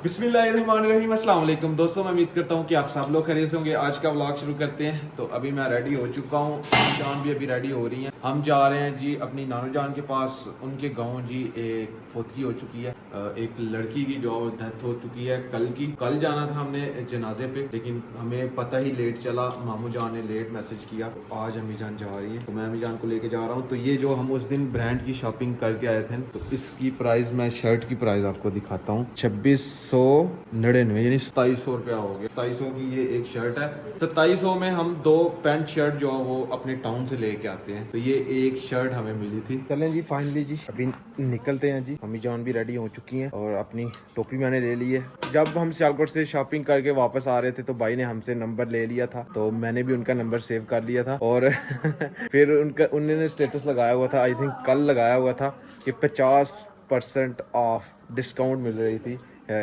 बिस्मिल्लाहिर्रहमानिर्रहीम, अस्सलाम वालेकुम दोस्तों। मैं उम्मीद करता हूँ कि आप सब लोग खैरियत से होंगे। आज का व्लॉग शुरू करते हैं। तो अभी मैं रेडी हो चुका हूँ, जान भी अभी रेडी हो रही हैं। हम जा रहे हैं जी अपनी नानू जान के पास। उनके गांव जी एक फोतगी हो चुकी है, एक लड़की की जो डेथ हो चुकी है कल जाना था हमने जनाजे पे, लेकिन हमें पता ही लेट चला। मामू जान ने लेट मैसेज किया। तो आज अम्मी जान जा रही है, तो मैं अम्मी जान को लेके जा रहा हूँ। तो ये जो हम उस दिन ब्रांड की शॉपिंग करके आए थे, तो इसकी प्राइस, मैं शर्ट की प्राइस आपको दिखाता हूँ। 2699 यानी 2700 रुपया हो गया। 2700 की ये एक शर्ट है। 2700 में हम 2 पैंट शर्ट जो है वो अपने टाउन से लेके आते हैं। तो ये एक शर्ट हमें मिली थी। चलें जी, फाइनली जी अभी निकलते हैं जी। अम्मी जान भी रेडी हो चुकी हैं और अपनी टोपी मैंने ले ली है। जब हम सियालकोट से शॉपिंग करके वापस आ रहे थे तो भाई ने हमसे नंबर ले लिया था, तो मैंने भी उनका नंबर सेव कर लिया था। और फिर उन्होंने स्टेटस लगाया हुआ था, आई थिंक कल लगाया हुआ था कि 50% ऑफ डिस्काउंट मिल रही थी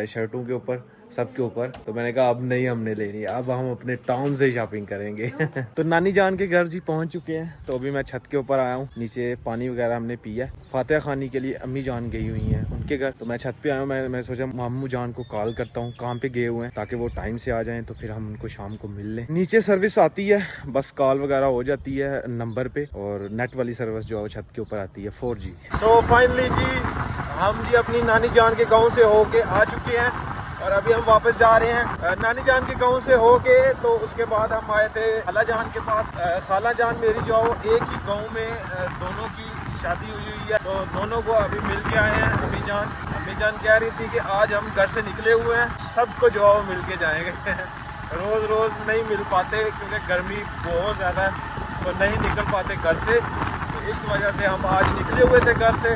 शर्टों के ऊपर, सबके ऊपर। तो मैंने कहा अब नहीं हमने लेनी, अब हम अपने टाउन से ही शॉपिंग करेंगे। तो नानी जान के घर जी पहुंच चुके हैं। तो अभी मैं छत के ऊपर आया हूँ, नीचे पानी वगैरह हमने पिया। फातिहा खानी के लिए अम्मी जान गई हुई हैं उनके घर। तो मैं छत पे आया हूँ। मैं सोचा मामू जान को कॉल करता हूँ कहाँ पे गए हुए हैं, ताकि वो टाइम से आ जाएं, तो फिर हम उनको शाम को मिल लें। नीचे सर्विस आती है, बस कॉल वगैरह हो जाती है नंबर पे, और नेट वाली सर्विस जो है छत के ऊपर आती है 4G। सो फाइनली जी हम जी अपनी नानी जान के गाँव से होके आ चुके हैं और अभी हम वापस जा रहे हैं नानी जान के गांव से होके। तो उसके बाद हम आए थे खाला जान के पास। खाला जान मेरी जो एक ही गांव में दोनों की शादी हुई है, तो दोनों को अभी मिल के आए हैं। अम्मी जान कह रही थी कि आज हम घर से निकले हुए हैं, सबको जो है मिल के जाएंगे। रोज़ नहीं मिल पाते क्योंकि गर्मी बहुत ज़्यादा है, तो नहीं निकल पाते घर से। तो इस वजह से हम आज निकले हुए थे घर से,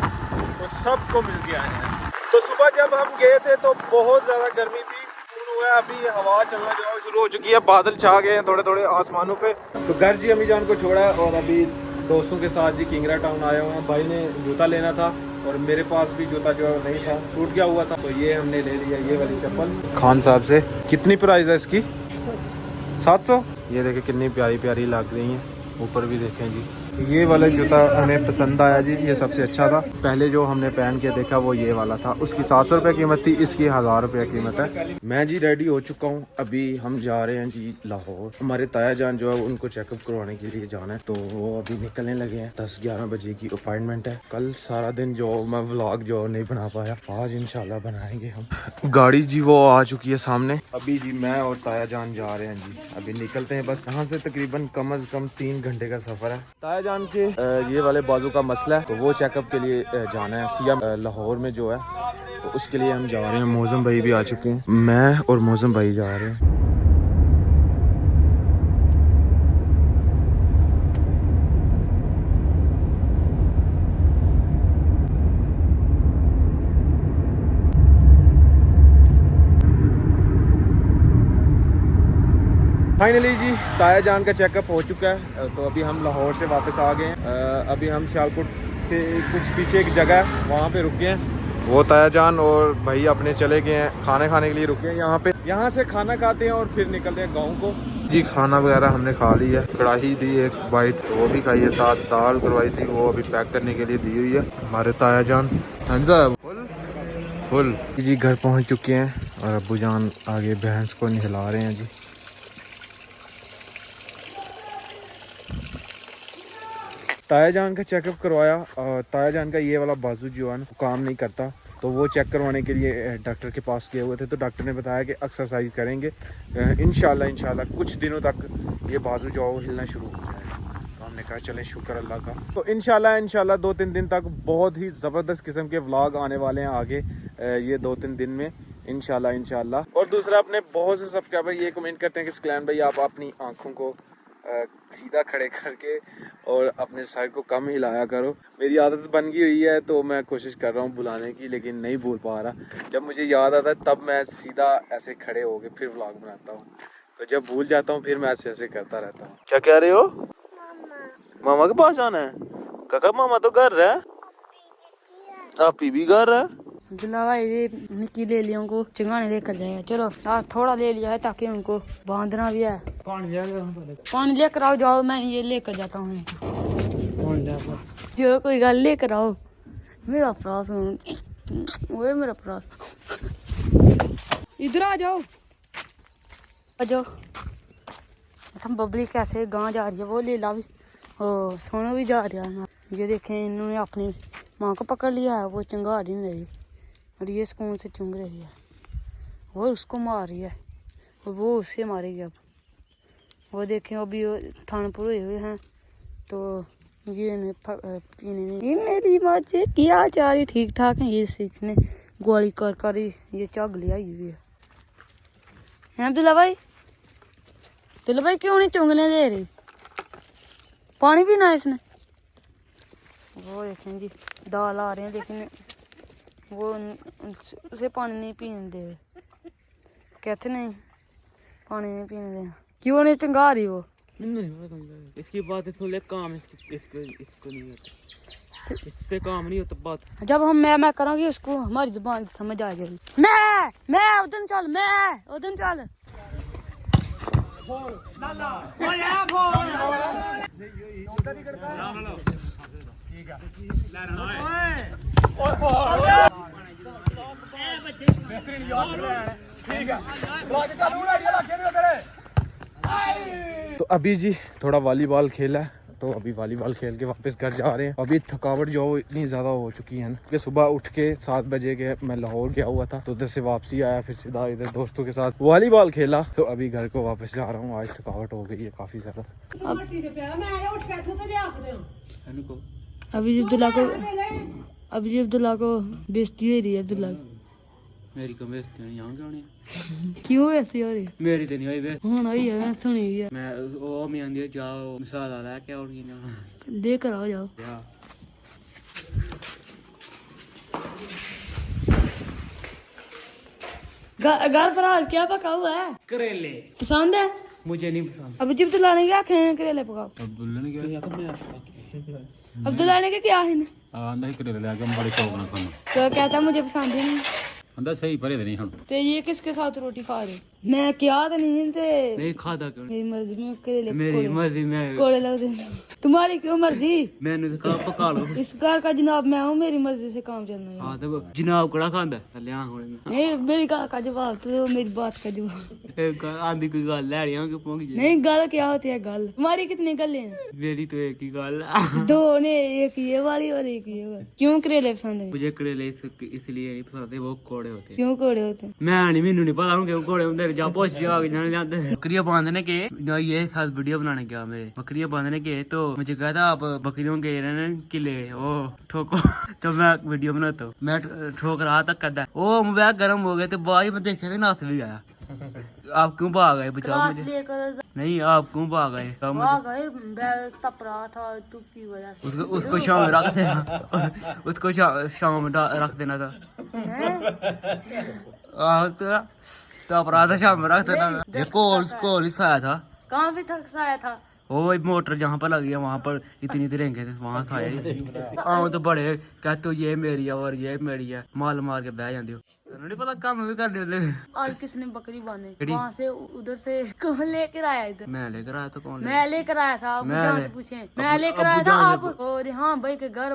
तो सबको मिल के आए हैं। तो सुबह जब हम गए थे तो बहुत ज़्यादा गर्मी थी। हुआ अभी हवा चलना जो शुरू हो चुकी है, बादल छा गए हैं थोड़े थोड़े आसमानों पे। तो घर जी अम्मी जान को छोड़ा है और अभी दोस्तों के साथ जी किंगरा टाउन आए हुए हैं। भाई ने जूता लेना था और मेरे पास भी जूता जो नहीं था, टूट गया हुआ था, तो ये हमने ले लिया, ये वाली चप्पल खान साहब से। कितनी प्राइस है इसकी? 700। ये देखें कितनी प्यारी प्यारी लग रही हैं, ऊपर भी देखें जी। ये वाला जूता हमें पसंद आया जी, ये सबसे अच्छा था। पहले जो हमने पहन के देखा वो ये वाला था, उसकी 700 रुपये कीमत थी, इसकी 1000 रुपये कीमत है। मैं जी रेडी हो चुका हूँ, अभी हम जा रहे हैं जी लाहौर। हमारे ताया जान जो है उनको चेकअप करवाने के लिए जाना है, तो वो अभी निकलने लगे हैं। 10-11 बजे की अपॉइंटमेंट है। कल सारा दिन जो मैं व्लॉग जो नहीं बना पाया, आज इंशाल्लाह बनाएंगे हम। गाड़ी जी वो आ चुकी है सामने। अभी जी मैं और ताया जान जा रहे हैं जी, अभी निकलते हैं। बस यहाँ से तकरीबन कम अज कम 3 घंटे का सफर है। ताया जान के ये वाले बाजू का मसला है, तो वो चेकअप के लिए जाना है सिया लाहौर में जो है, तो उसके लिए हम जा रहे हैं। मौसम भाई भी आ चुके हैं, मैं और मौसम भाई जा रहे हैं। फाइनली जी ताया जान का चेकअप हो चुका है, तो अभी हम लाहौर से वापस आ गए हैं। अभी हम सियालकोट से कुछ पीछे एक जगह है, वहाँ पे रुके हैं। वो ताया जान और भाई अपने चले गए हैं, खाने खाने के लिए रुके हैं यहाँ पे। यहाँ से खाना खाते हैं और फिर निकलते हैं गाँव को जी। खाना वगैरह हमने खा लिया है, कढ़ाई दी एक बाइट, तो वो भी खाई है, साथ दाल करवाई थी, वो अभी पैक करने के लिए दी हुई है हमारे ताया जान। फुल जी घर पहुँच चुके हैं और अब्बू जान आगे भैंस को नहला रहे हैं जी। ताया जान का चेकअप करवाया। ताया जान का ये वाला बाजू जो है ना काम नहीं करता, तो वो चेक करवाने के लिए डॉक्टर के पास गए हुए थे। तो डॉक्टर ने बताया कि एक्सरसाइज करेंगे, इंशाल्लाह कुछ दिनों तक ये बाजू जो है वो हिलना शुरू हो जाएगा। तो हमने कहा चलें शुक्र अल्लाह का। तो इंशाल्लाह 2-3 दिन तक बहुत ही ज़बरदस्त किस्म के व्लॉग आने वाले हैं आगे, ये 2-3 दिन में इंशाल्लाह। और दूसरा, अपने बहुत से सब्सक्राइबर ये कमेंट करते हैं कि सैकलान भाई आप अपनी आँखों को सीधा खड़े करके और अपने सर को कम हिलाया करो। मेरी आदत बन गई हुई है, तो मैं कोशिश कर रहा हूँ बुलाने की, लेकिन नहीं भूल पा रहा। जब मुझे याद आता है तब मैं सीधा ऐसे खड़े होके फिर व्लॉग बनाता हूँ, तो जब भूल जाता हूँ फिर मैं ऐसे करता रहता हूँ। क्या कह रहे हो? मामा के पास जाना है? काका मामा तो घर है, आप भी घर है। दिलावा ये निक्की ले लिया, उनको चिंगाने लेकर जाएगा। चलो आज थोड़ा ले लिया है ताकि उनको बांधना भी है। पानी लेकर आओ, जाओ मैं ये लेकर जाता हूँ। जो कोई गल लेकर आओ, मेरा प्रास वो मेरा प्रास। इधर आ जाओ, आ जाओ। हम बबली कैसे गांव जा रही है, वो लीला भी, ओ सोनू भी जा रहा है। ये देखें, इन्होंने अपनी माँ को पकड़ लिया है, वो चंगा ही नहीं रही और ये सुकून से चुंग रही है और उसको मार रही है और वो उससे मारेगी। अब वो देखें, अभी थानपुर हुए हुए हैं तो ये पीने में। ये मेरी माँ से क्या चाह रही, ठीक ठाक है। ये सीखने गोली कर कर ये चग लिया हुई है। अब्दुल्ला भाई, अब्दुल्ला भाई क्यों नहीं चुंगने दे रही? पानी पीना है इसने। वो देखें जी, दाल आ रहे हैं लेकिन वो उसे पानी नहीं पीने दे रहे, कहते नहीं पानी नहीं पीने देना। क्यों नहीं चंगा रही वो? इसकी बात है, थोड़े काम इसको नहीं होता, इससे काम नहीं होता बात। जब हम मैं करूँगी उसको हमारी जुबान समझ आ जाएगी। मैं उधर चल, मैं उधर चल। तो अभी जी थोड़ा वॉलीबॉल खेला है, तो अभी वॉलीबॉल खेल के वापस घर जा रहे हैं। अभी थकावट जो इतनी ज़्यादा हो चुकी है ना कि सुबह उठ के 7 बजे के मैं लाहौर गया हुआ था, तो उधर से वापसी आया, फिर सीधा इधर दोस्तों के साथ वॉलीबॉल खेला, तो अभी घर को वापस जा रहा हूँ। आज थकावट हो गई है काफ़ी ज़्यादा। अभी अब्दुल्ला को बेइज्जती हो रही है। अब्दुल्ला मेरी कम बेइज्जती नहीं, यहाँ क्यों नहीं? क्यों ऐसी हो रही? मेरी तो नहीं हुई बेइज्जती। हूँ आई है, सुनी हुई है। मैं वो मैं आंधी जाओ मसाला ला के और नहीं लेकर आओ, जाओ। घर पर आज क्या पका हुआ है? करेले पसंद है? मुझे नहीं पसंद। अब जिब अब्दुल्ला ने क्या खाए करेले पकाओ। अब्दुल्ला ने क्या किया? अब्दुल्ला ने क्या है? नहीं करेले लाके हम बड़ी शौक ना खाना। तो कहता मुझे पसंद ही नहीं। अंदर सही परे नहीं हम। तो ये किसके साथ रोटी खा रहे? मैं क्या तो नहीं थे। नहीं खाता क्यों? मेरी मर्जी में करेले मेरी मर्जी में कोड़े लगते। तुम्हारी क्यों मर्जी? मैंने तो कहा पका लो। इस घर का जनाब मैं हूँ, मेरी मर्जी से काम चलना है। हाँ तो जनाब कड़ा खांदा लिया नहीं, मेरी गल का जवाब तो मेरी बात का जवाब। आंधी कोई गल ले रही हूँ पहुंच नहीं, गल क्या होती है? गल तुम्हारी कितनी गले हैं? मेरी तो एक ही गल। दो ने, एक ये वाली और एक ये वाली। क्यों करेले पसंद है? मुझे करेले इसलिए नहीं पसंद, वो कोड़े होते हैं। क्यों कोड़े होते हैं? मैं नहीं, मैनू नहीं पता हूँ क्यों कोड़े होते। जा पहुंच जाते हैं। बकरियां बांधने के ये साथ वीडियो बनाने गया मेरे, बकरियां बांधने के, तो मुझे कहा था आप बकरियों के किले ओ ठोको। तो मैं वीडियो बनाता हूँ, मैं ठोक रहा था कदा, ओ मोबाइल गर्म हो गए, तो बाद में देखे थे नाच भी आया। आप क्यों भाग गए? बचाओ मुझे। नहीं, आप क्यों भाग गए? तप रहा था तू की वजह से। उसको शाम रख देना, उसको शाम रख देना था। तो अपराध शाम रख देना। ये कोल साया था। कहाँ भी थक साया था? वो मोटर जहाँ पर लगी है वहाँ पर इतनी रेंगे थे, वहाँ साया। हाँ तो बड़े कहते हो ये मेरी है और ये मेरी है, माल मार के बह जाते हो। नहीं पता काम भी कर ले। और किसने बकरी बांधी? वहाँ से उधर से कौन लेकर आया? इधर मैं लेकर आया था। कौन? मैं लेकर आया था। आप जान से पूछे। मैं लेकर आया था। आप और हाँ भाई के घर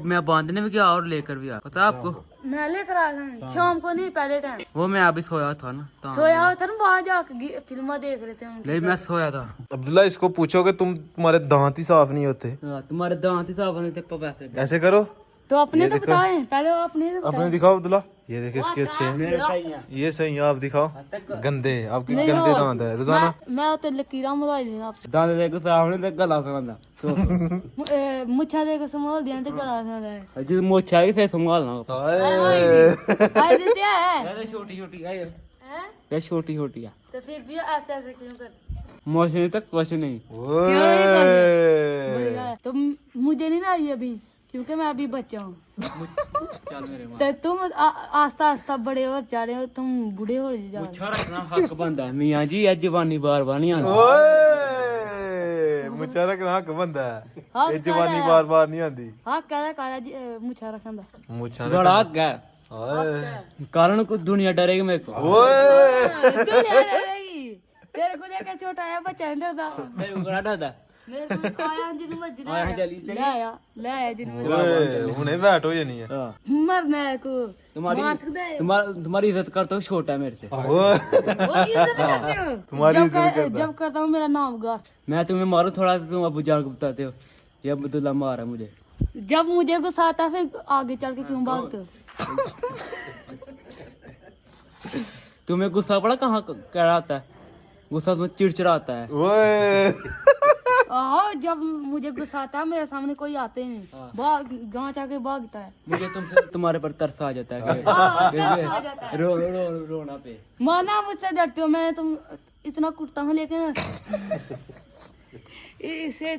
मैं बांधने में गया और लेकर भी आया, पता आपको? मैं लेकर आया था शाम को, नहीं पहले टाइम। वो मैं अभी सोया था ना, सोया था ना, बाहर जाकर फिल्म देख रहे थे। नहीं, मैं सोया था। अब्दुल्ला, इसको पूछो कि तुम्हारे दांत ही साफ नहीं होते। तुम्हारे दांत ही साफ नहीं थे, पैसे ऐसे करो तो अपने तो बताए पहले, अपने दिखाओ अब्दुल्ला। ये देखे इसके अच्छे हैं, ये सही है। आप दिखाओ, गंदे आपके गंदे दांत है। रोजाना मैं तो लकीरा मरवाई दी आप दांत देखो साफ नहीं, गला संभालना मुच्छा देखो संभाल दिया तो गला संभाला जी, मोछा ही से संभालना। हाय देते हैं छोटी छोटी है हैं? ये, छोटी छोटी है। तो फिर भी ऐसे ऐसे क्यों करते? मोछने तक कुछ नहीं। तो मुझे नहीं ना आई अभी, क्योंकि मैं अभी बच्चा हूँ। चल मेरे तो तुम आस्ता आस्ता बड़े और जा रहे हो, तुम बूढ़े हो जाओ। मुच्छा रखना हक बनता है मियाँ जी, ये जवानी बार बार नहीं आती। मुच्छा रखना हक बनता है, हाँ, ये जवानी बार बार नहीं आती। हाँ कहदा मुच्छा रखन दा मुच्छा बड़ा हक है, कारण को दुनिया डरेगी मेरे को। दुनिया डरेगी तेरे को लेकर, छोटा है बच्चा नहीं डरदा। मेरे को बड़ा डरदा। मेरे को आया जिन मर्जी आया चली ले आया जिन हुने बैठ हो जानी है। मरना है को तुम्हारी मार सकता है। तुम्हारी इज्जत करता हूँ, छोटा है मेरे से। वो इज्जत करते हो। तुम्हारी जब इज्जत करता। जब करता हूँ मेरा नाम गार। मैं तुम्हें मारू थोड़ा तो तुम अबू जान को बताते हो ये अब्दुल्ला मारा मुझे। जब मुझे गुस्सा आता है फिर आगे चल के क्यों भागते हो? तुम्हें गुस्सा पड़ा कहाँ क्या आता है? गुस्सा तुम्हें चिड़चिड़ाता है। ओए जब मुझे गुस्सा आता है मेरे सामने कोई आते ही नहीं, भाग गाँव जाके भागता है। मुझे तुमसे तुम्हारे पर तरस आ जाता है तरस आ जाता है। रोना पे। माना मुझसे डरते हो, मैंने तुम इतना कुटता हूँ लेकिन इसे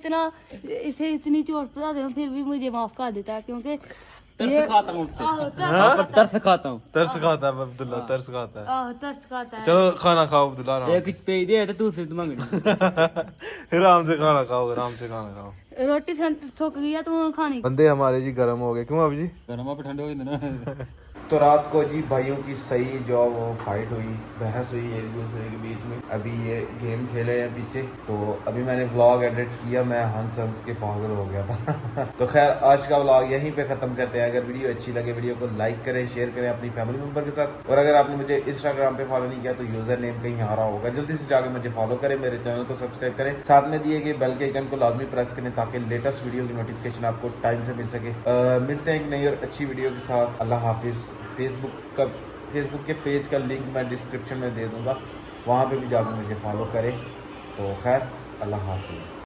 इतनी चोट पहुंचाते हूँ फिर भी मुझे माफ कर देता है क्योंकि तरस खाता हूँ उससे। तरस खाता हूँ। तरस खाता है अब्दुल्ला, तरस खाता है। तरस खाता है। चलो खाना खाओ अब्दुल्ला, आराम एक पे दे तो दूसरे तो मांगनी। से। आराम से खाना खाओ, आराम से खाना खाओ। रोटी थक गई है तुम खानी। बंदे हमारे जी गर्म हो गए, क्यों अभी जी? गर्मा पे ठंडे हो गए ना। तो रात को जी भाइयों की सही जो वो फाइट हुई, बहस हुई एक दूसरे के बीच में। अभी ये गेम खेले हैं पीछे, तो अभी मैंने व्लॉग एडिट किया, मैं हंस हंस के पागल हो गया था। तो खैर आज का व्लॉग यहीं पे खत्म करते हैं। अगर वीडियो अच्छी लगे वीडियो को लाइक करें, शेयर करें अपनी फैमिली मेंबर के साथ। और अगर आपने मुझे इंस्टाग्राम पे फॉलो नहीं किया तो यूजर नेम कहीं आ रहा होगा, जल्दी से जाकर मुझे फॉलो करें, मेरे चैनल को सब्सक्राइब करें, साथ में दिए गए बेल के आइकन को लाजमी प्रेस करें ताकि लेटेस्ट वीडियो की नोटिफिकेशन आपको टाइम से मिल सके। मिलते हैं एक नई और अच्छी वीडियो के साथ। अल्लाह हाफिज़। फेसबुक के पेज का लिंक मैं डिस्क्रिप्शन में दे दूंगा, वहाँ पे भी जाकर मुझे फॉलो करें। तो खैर अल्लाह हाफिज़।